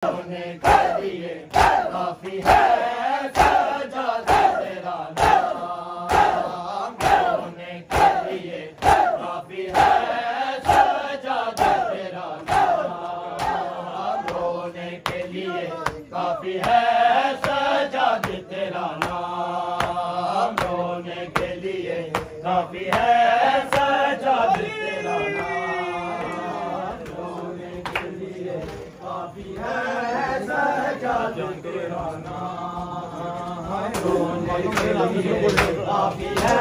रोने के लिए काफी है सजादे तेरा नाम। रोने के लिए काफी है सजादे तेरा नाम। रोने के लिए काफी है सजादे तेरा नाम। रोने के लिए काफी है सजादे तेरा नाम। रोने के लिए काफी है सजादे तेरा नाम। रोने के लिए काफी है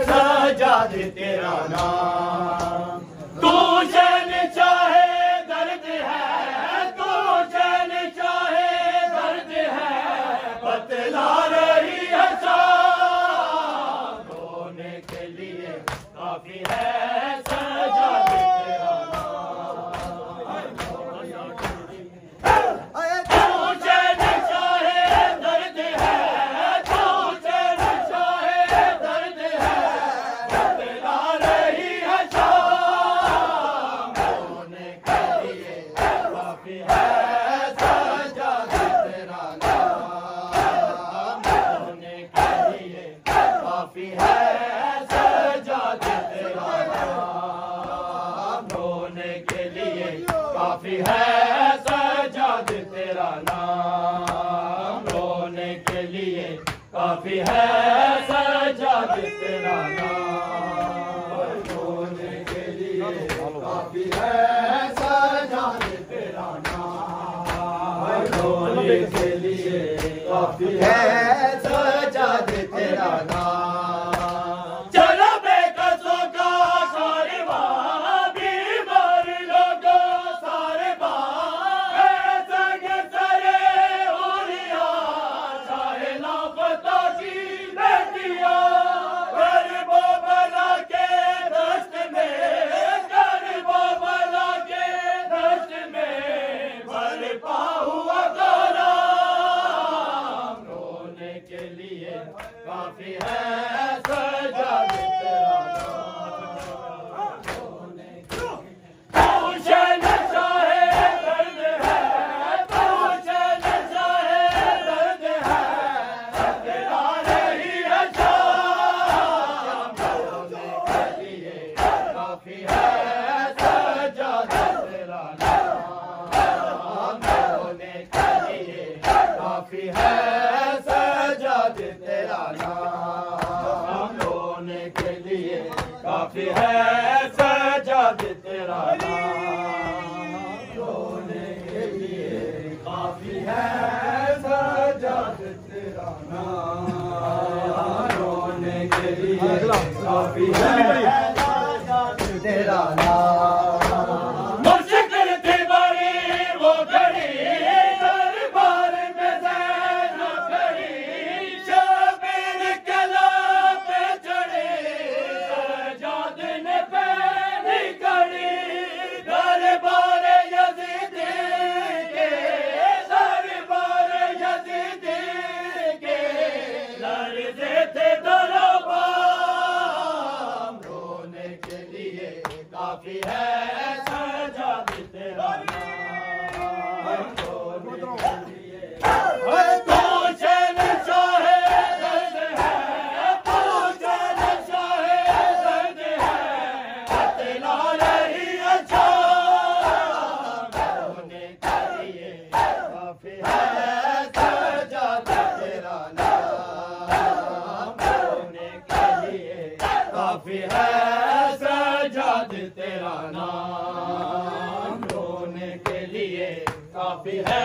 सजादे तेरा नाम। तू चैन चाहे दर्द है, तू चैन चाहे दर्द है, बतला रही है शाम। रोने के लिए काफी है सजादे तेरा नाम। तू चैन चाहे दर्द है, तू चैन चाहे दर्द है, बतला रही है शाम। रोने के लिए काफी है सजादे तेरा नाम। रोने के लिए काफी है सजादे तेरा नाम। रोने के लिए काफी है सजादे तेरा नाम। रोने के लिए काफी है सजादे तेरा नाम। रोने के लिए काफी है सजादे तेरा नाम। रोने के लिए काफी है सजादे तेरा नाम। चलो बेकसों का कारवां, बीमार लोगों सारे संग सरे उड़िया, चाहे लापता की बेटियां, गरीबों बला के दस्त में, गरीबों बला के दस्त में बरपा हुआ काराम। रोने के लिए काफी है सजादे तेरा नाम। रोने के लिए तू चैन चाहे दर्द है, तू चैन चाहे दर्द है, बतला रही है शाम। रोने के लिए काफी है सजादे तेरा नाम। रोने के लिए काफी है सजादे तेरा नाम। रोने के लिए काफी है सजादे तेरा नाम। रोने के लिए काफी है सजादे तेरा नाम। रोने के लिए काफी है सजादे तेरा नाम। मुश्किल थी बड़ी वो घड़ी, दरबार में ज़ैनब खड़ी, शबीर कला पे चढ़े, सजाद ने पहनी कड़ी। दरबार यज़ीद के, दरबार यज़ीद के, लड़ते थे दरों बाम। रोने के लिए काफी है सजादे तेरा नाम। रोने के लिए तू चैन चाहे दर्द है, तू चैन चाहे दर्द है, बतला रही है शाम। रोने के लिए काफी है सजादे तेरा नाम। रोने के लिए काफी है सजादे तेरा नाम। रोने के लिए काफी है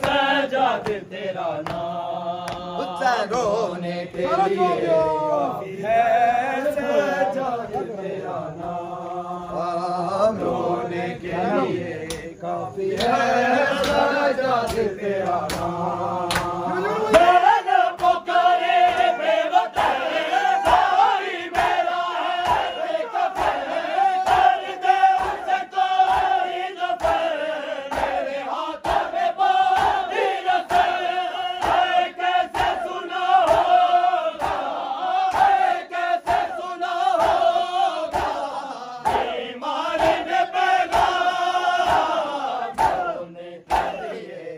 सजादे तेरा नाम। रोने के लिए काफी है सजादे तेरा नाम। रोने के लिए काफी है सजादे तेरा नाम। मेरा पुकारे बेवतन, भाई मेरा है बेकफन, कर दे उसे कोई दफन, मेरे हाथ में बांधी रस्म। है कैसे सुना होगा, है कैसे सुना होगा, बीमारी में पैगाम। रोने के लिए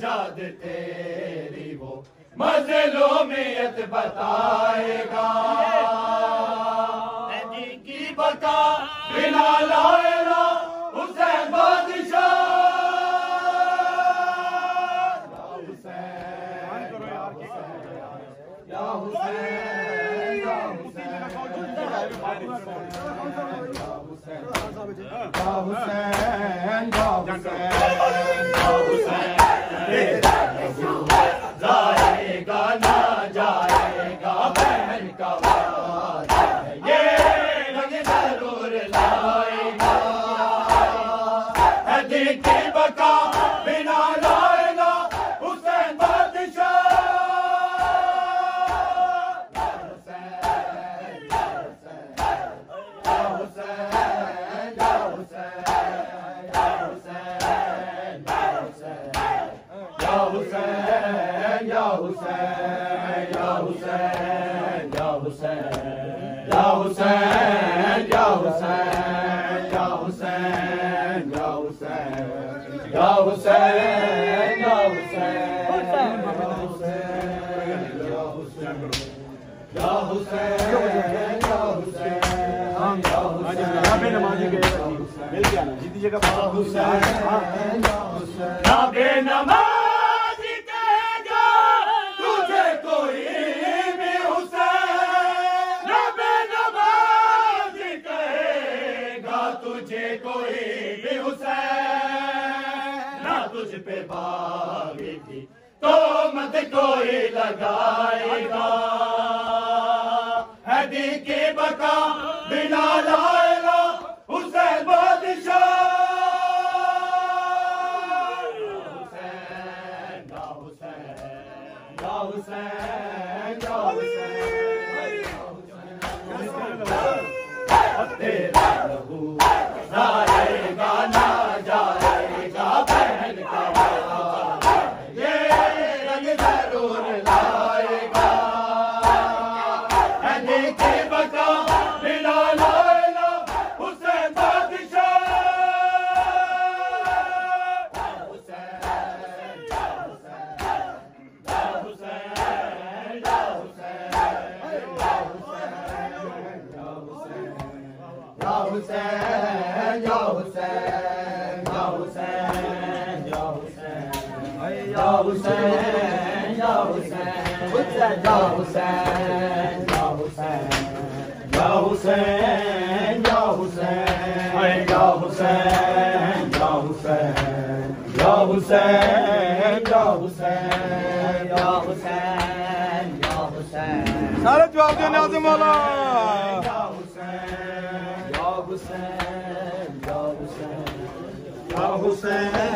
सजाद तेरी वो मज़लूमियत बताएगा। जी की बका बिना लाएगा हुसैन बादशाह। या हुसैन या हुसैन जाएगा ना जाएगा बहन का वादा है, ये रंग जरूर लाएगा। हदी की बका बिना लाएगा हुसैन बादशाह। नमाज़ी कहेगा तुझे कोई भी हुसैन, नमाज़ी कहेगा तुझे कोई भी हुसैन। ना तुझ पे बागी थी तो मत कोई लगाएगा। हदी की बका बिना लाएगा हुसैन बादशाह। तेरा लहू जाएगा ना जाएगा बहन का वादा, ये रंग जरूर लाएगा। हदी की बका बिना लाएगा हुसैन बादशाह। सारे जवाब दे नाज़िम मौला।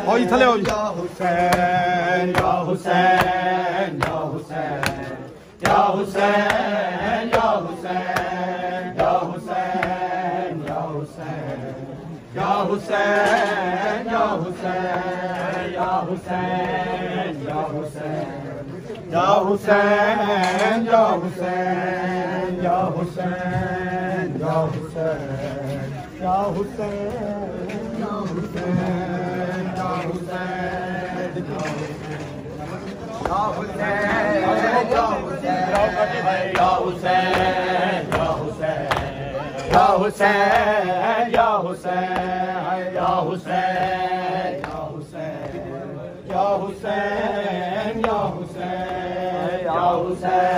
आओ जी थले आओ जी। या हुसैन या हुसैन या हुसैन या हुसैन या हुसैन या हुसैन या हुसैन या हुसैन या हुसैन या हुसैन या हुसैन या हुसैन या हुसैन या हुसैन या हुसैन या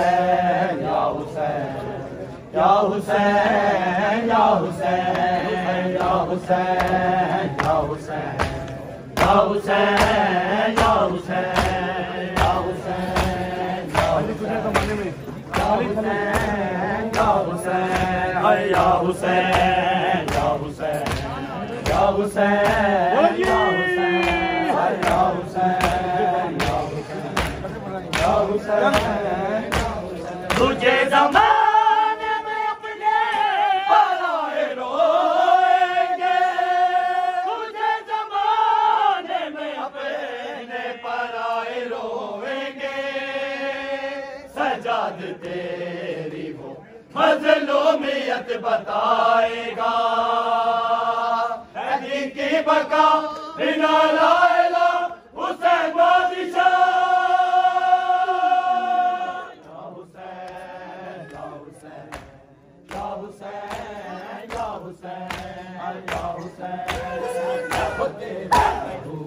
तुझे ज़माने में अपने पराए रोएंगे, तुझे ज़माने में अपने पराए रोएंगे। सजाद तेरी वो मज़लूमियत बताएगा। हदी की बका बिना लाएगा हुसैन बादशाह। तेरा